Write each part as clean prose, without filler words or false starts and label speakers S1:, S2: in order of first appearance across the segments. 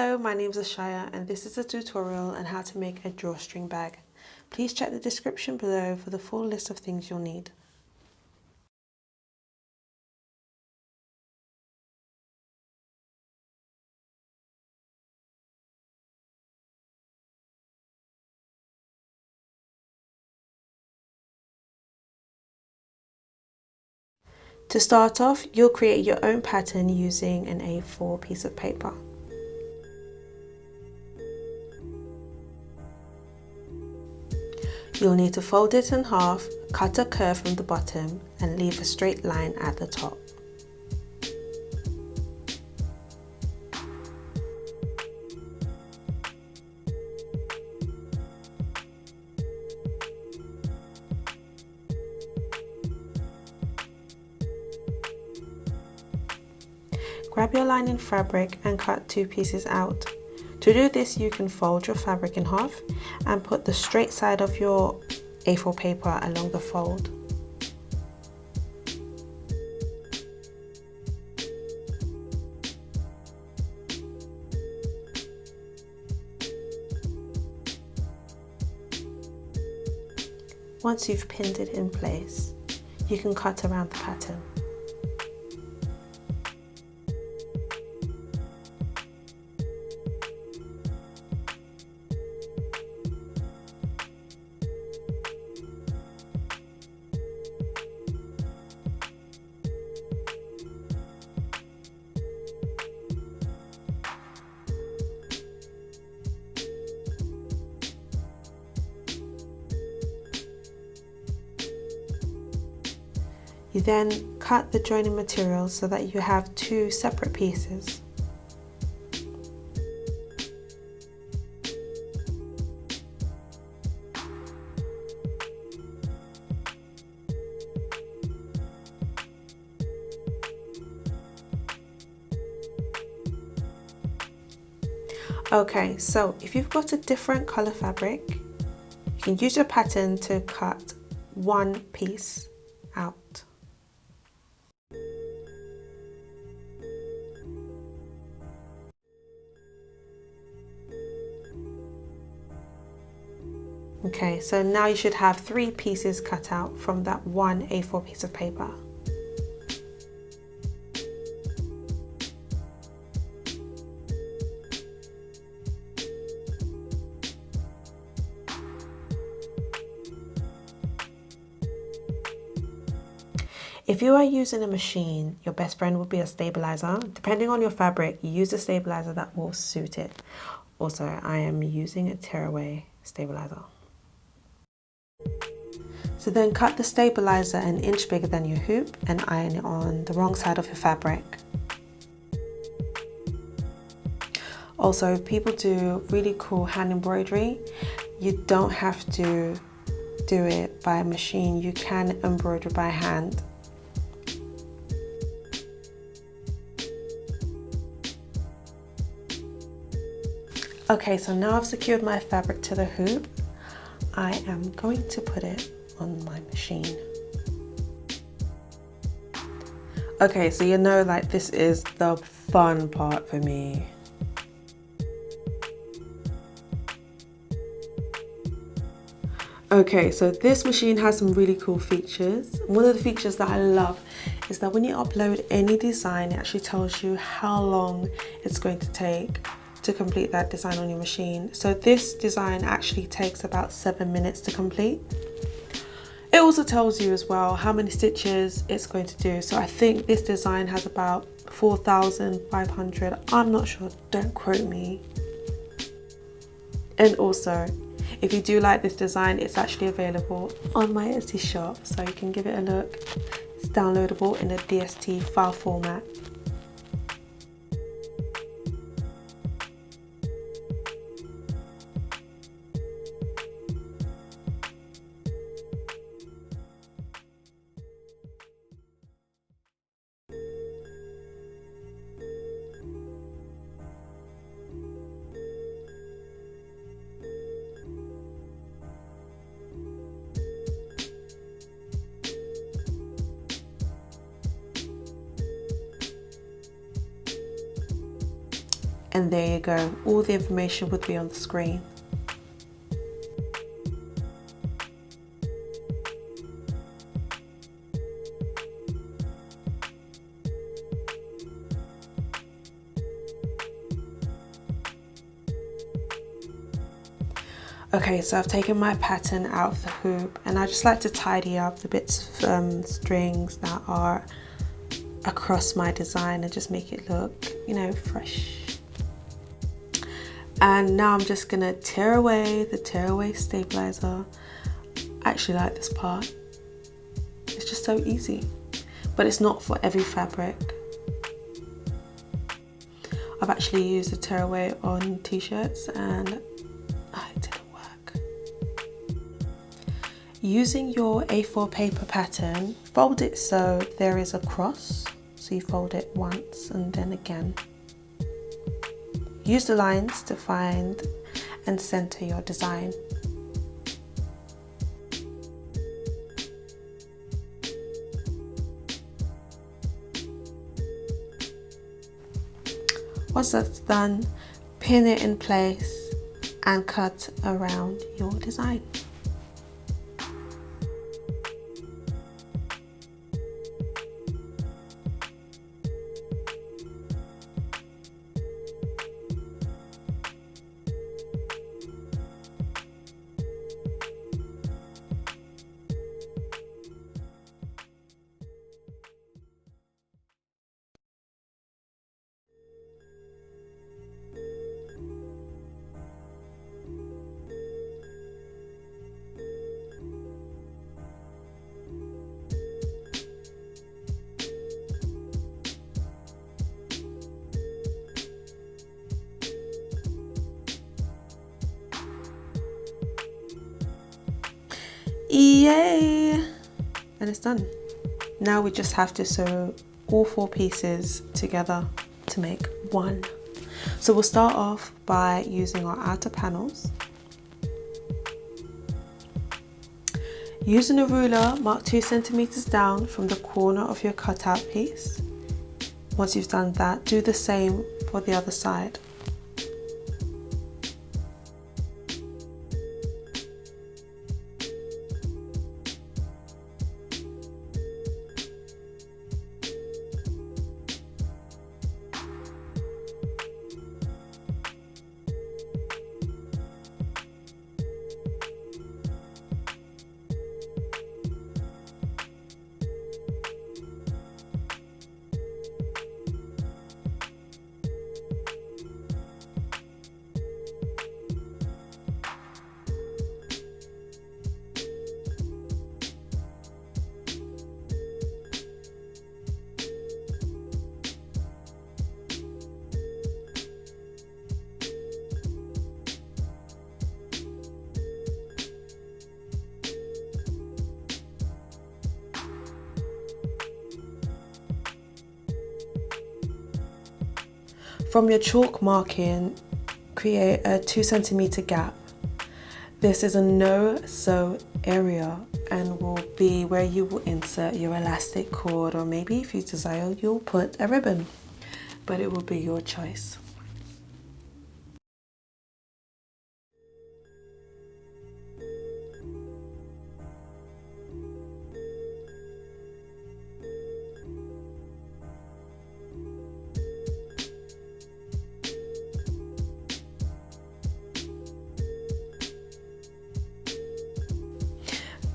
S1: Hello, my name is Ashaya and this is a tutorial on how to make a drawstring bag. Please check the description below for the full list of things you'll need. To start off, you'll create your own pattern using an A4 piece of paper. You'll need to fold it in half, cut a curve from the bottom and leave a straight line at the top. Grab your lining fabric and cut 2 pieces out. To do this, you can fold your fabric in half and put the straight side of your A4 paper along the fold. Once you've pinned it in place, you can cut around the pattern. You then cut the joining material so that you have 2 separate pieces. Okay, so if you've got a different color fabric, you can use your pattern to cut 1 piece out. Okay, so now you should have 3 pieces cut out from that 1 A4 piece of paper. If you are using a machine, your best friend will be a stabilizer. Depending on your fabric, you use a stabilizer that will suit it. Also, I am using a tearaway stabilizer. So then cut the stabilizer an inch bigger than your hoop and iron it on the wrong side of your fabric. Also, people do really cool hand embroidery. You don't have to do it by machine. You can embroider by hand. Okay, so now I've secured my fabric to the hoop. I am going to put it on my machine. Okay, so you know, like, this is the fun part for me. Okay, so this machine has some really cool features. One of the features that I love is that when you upload any design, it actually tells you how long it's going to take to complete that design on your machine. So this design actually takes about 7 minutes to complete. It also tells you as well how many stitches it's going to do. So I think this design has about 4,500. I'm not sure, don't quote me. And also, if you do like this design, it's actually available on my Etsy shop, so you can give it a look. It's downloadable in a DST file format. And there you go, all the information would be on the screen. Okay, so I've taken my pattern out of the hoop, and I just like to tidy up the bits of strings that are across my design and just make it look, you know, fresh. And now I'm just gonna tear away the tearaway stabilizer. I actually like this part. It's just so easy, but it's not for every fabric. I've actually used the tearaway on t-shirts and it didn't work. Using your A4 paper pattern, fold it so there is a cross. So you fold it once and then again. Use the lines to find and center your design. Once that's done, pin it in place and cut around your design. Yay! And it's done. Now we just have to sew all 4 pieces together to make one. So we'll start off by using our outer panels. Using a ruler, mark 2 centimeters down from the corner of your cutout piece. Once you've done that, do the same for the other side. From your chalk marking, create a 2 centimeter gap. This is a no-sew area and will be where you will insert your elastic cord, or maybe if you desire, you'll put a ribbon, but it will be your choice.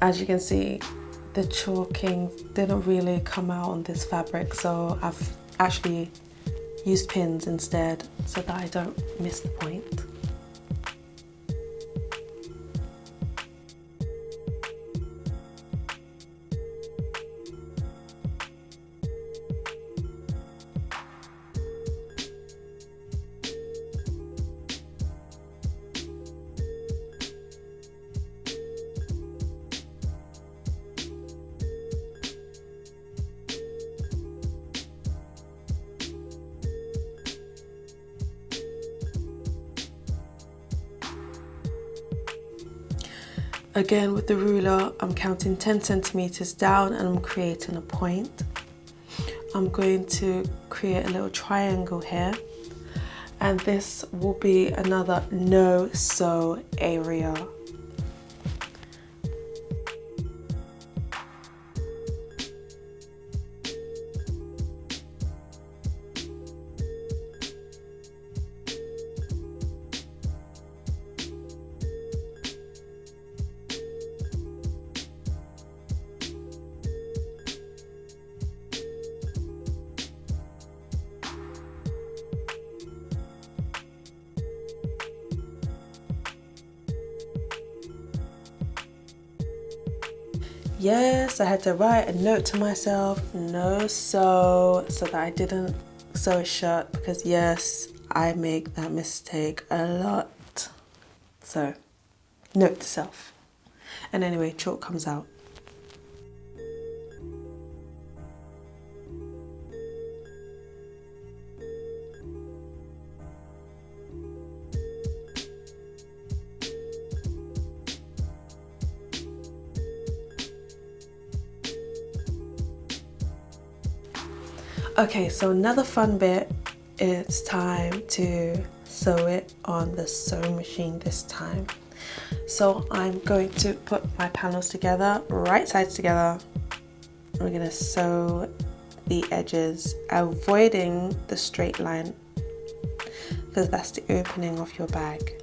S1: As you can see, the chalking didn't really come out on this fabric, so I've actually used pins instead so that I don't miss the point. Again, with the ruler, I'm counting 10 centimeters down and I'm creating a point. I'm going to create a little triangle here. And this will be another no sew area. Yes, I had to write a note to myself, no sew, so that I didn't sew it shut, because yes, I make that mistake a lot. So, note to self. And anyway, chalk comes out. Okay, so another fun bit, it's time to sew it on the sewing machine this time. So I'm going to put my panels together, right sides together. We're going to sew the edges, avoiding the straight line, because that's the opening of your bag.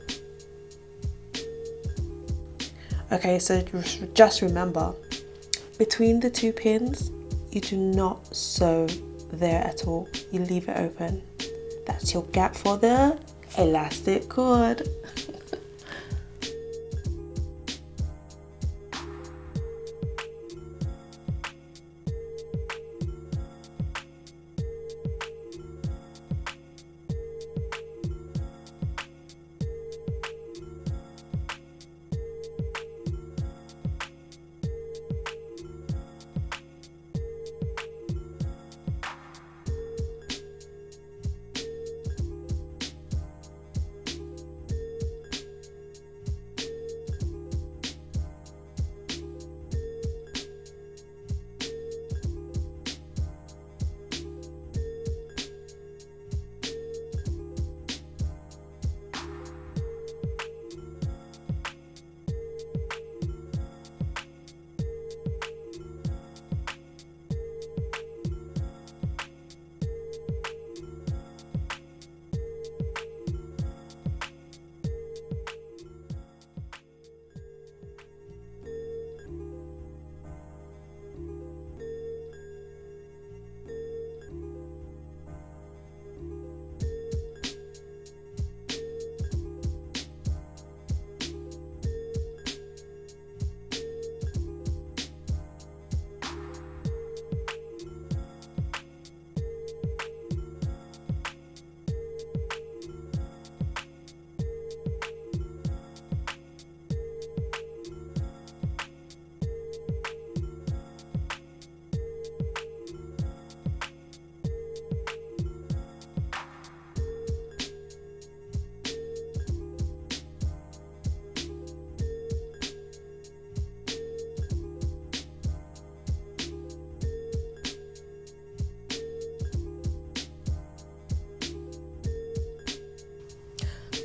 S1: Okay, so just remember, between the two pins, you do not sew there at all. You leave it open. That's your gap for the elastic cord.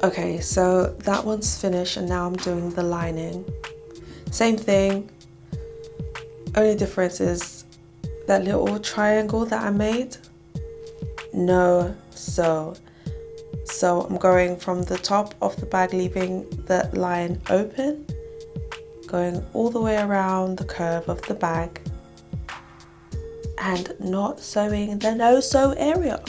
S1: Okay, so that one's finished and now I'm doing the lining. Same thing, only difference is that little triangle that I made, no sew. So I'm going from the top of the bag, leaving the line open, going all the way around the curve of the bag and not sewing the no sew area.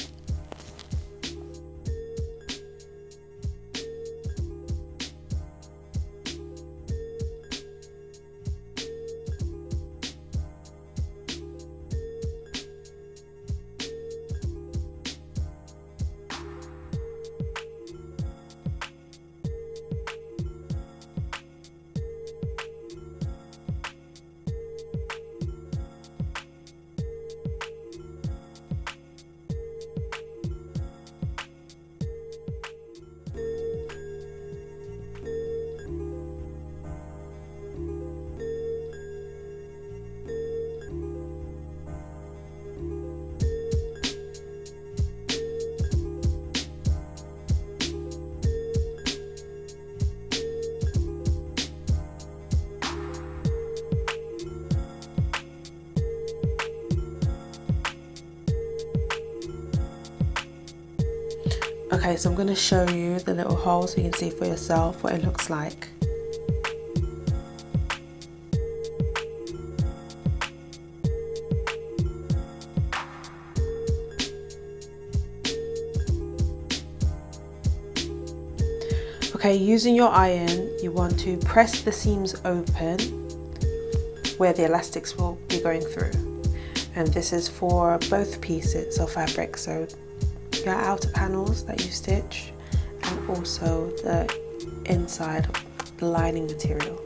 S1: Okay, so I'm going to show you the little hole so you can see for yourself what it looks like. Okay, using your iron, you want to press the seams open where the elastics will be going through. And this is for both pieces of fabric, so your outer panels that you stitch and also the inside of the lining material.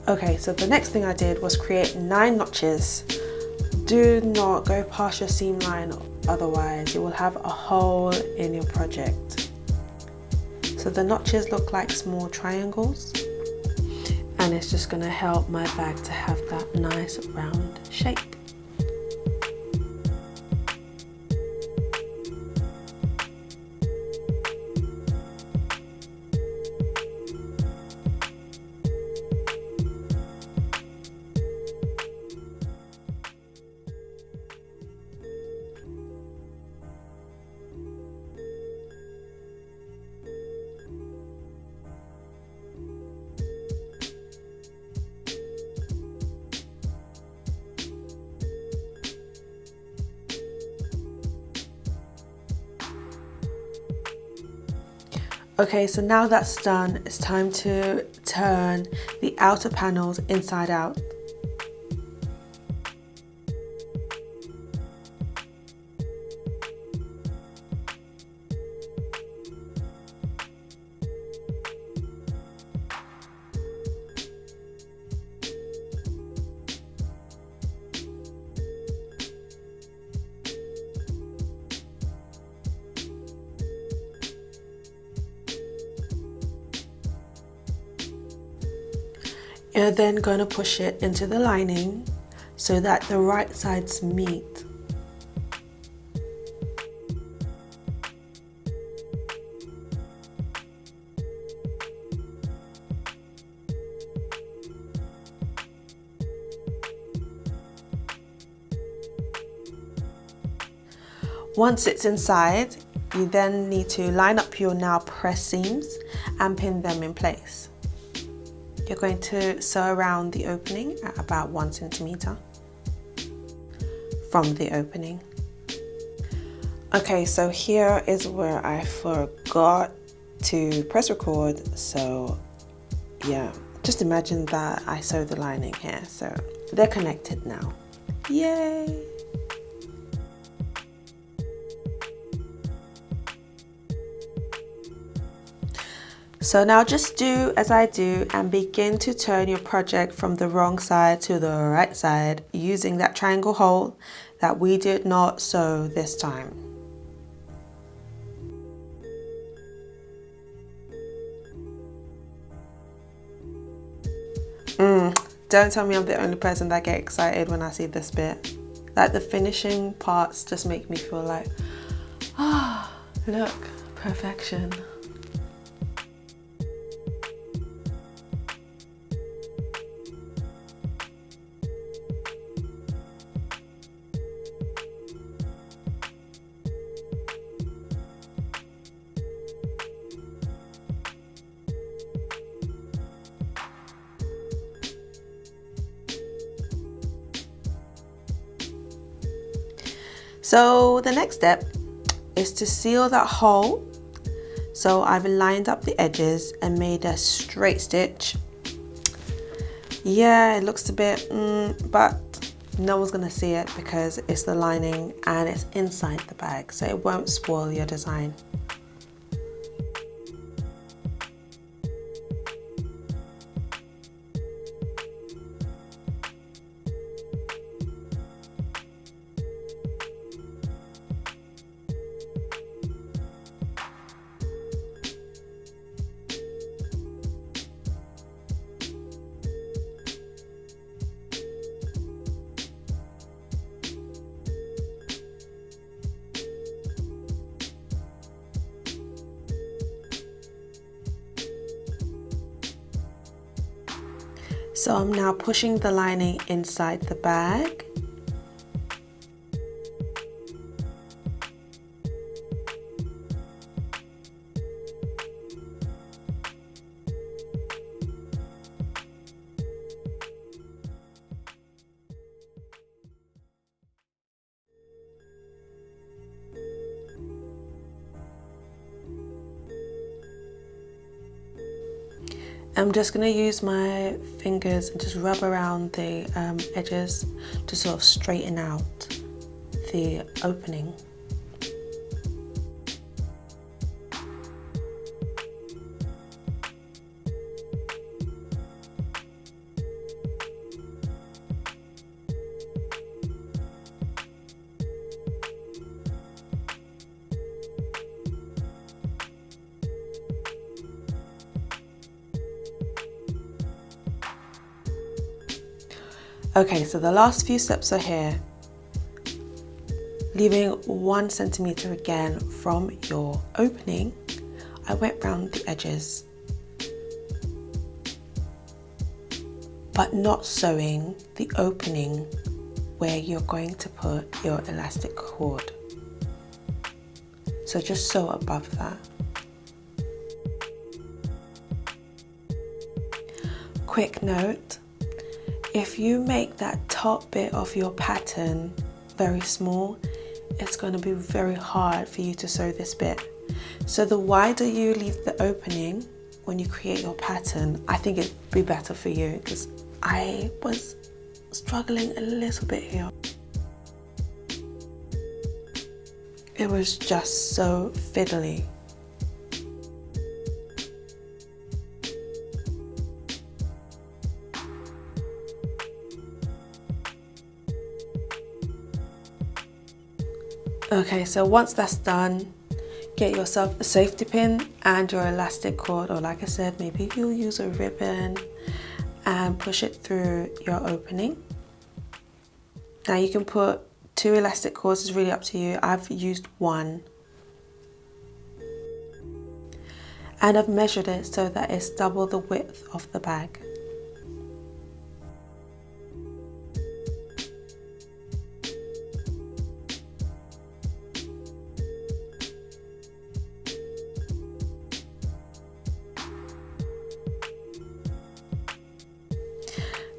S1: Okay, so the next thing I did was create 9 notches. Do not go past your seam line, otherwise you will have a hole in your project. So the notches look like small triangles, and it's just going to help my bag to have that nice round shape. Okay, so now that's done, it's time to turn the outer panels inside out. You're then going to push it into the lining so that the right sides meet. Once it's inside, you then need to line up your now pressed seams and pin them in place. You're going to sew around the opening at about 1 centimeter from the opening. Okay, so here is where I forgot to press record. So yeah, just imagine that I sewed the lining here. So they're connected now. Yay! So now just do as I do and begin to turn your project from the wrong side to the right side using that triangle hole that we did not sew this time. Don't tell me I'm the only person that gets excited when I see this bit. Like the finishing parts just make me feel like, ah, look, perfection. So the next step is to seal that hole. So I've lined up the edges and made a straight stitch. Yeah, it looks a bit, but no one's gonna see it because it's the lining and it's inside the bag, so it won't spoil your design. So I'm now pushing the lining inside the bag. I'm just going to use my fingers and just rub around the edges to sort of straighten out the opening. Okay, so the last few steps are here. Leaving 1 centimeter again from your opening, I went round the edges, but not sewing the opening where you're going to put your elastic cord. So just sew above that. Quick note, if you make that top bit of your pattern very small, it's going to be very hard for you to sew this bit. So the wider you leave the opening when you create your pattern, I think it'd be better for you, because I was struggling a little bit here. It was just so fiddly. Okay, so once that's done, get yourself a safety pin and your elastic cord, or like I said, maybe you'll use a ribbon, and push it through your opening. Now you can put 2 elastic cords, it's really up to you. I've used 1. And I've measured it so that it's double the width of the bag.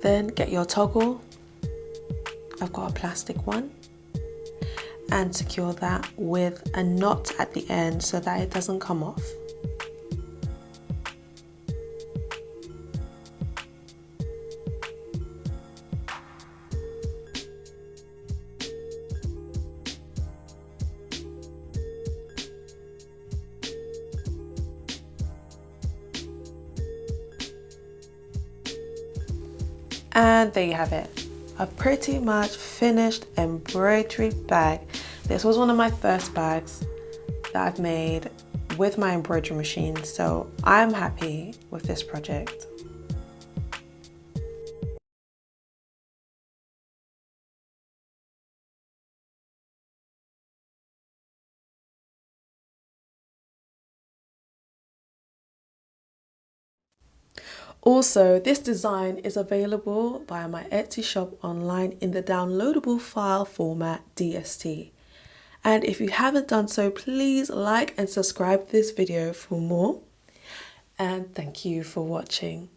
S1: Then get your toggle, I've got a plastic one, and secure that with a knot at the end so that it doesn't come off. And there you have it, a pretty much finished embroidery bag. This was one of my first bags that I've made with my embroidery machine, so I'm happy with this project. Also, this design is available via my Etsy shop online in the downloadable file format DST. And if you haven't done so, please like and subscribe to this video for more. And thank you for watching.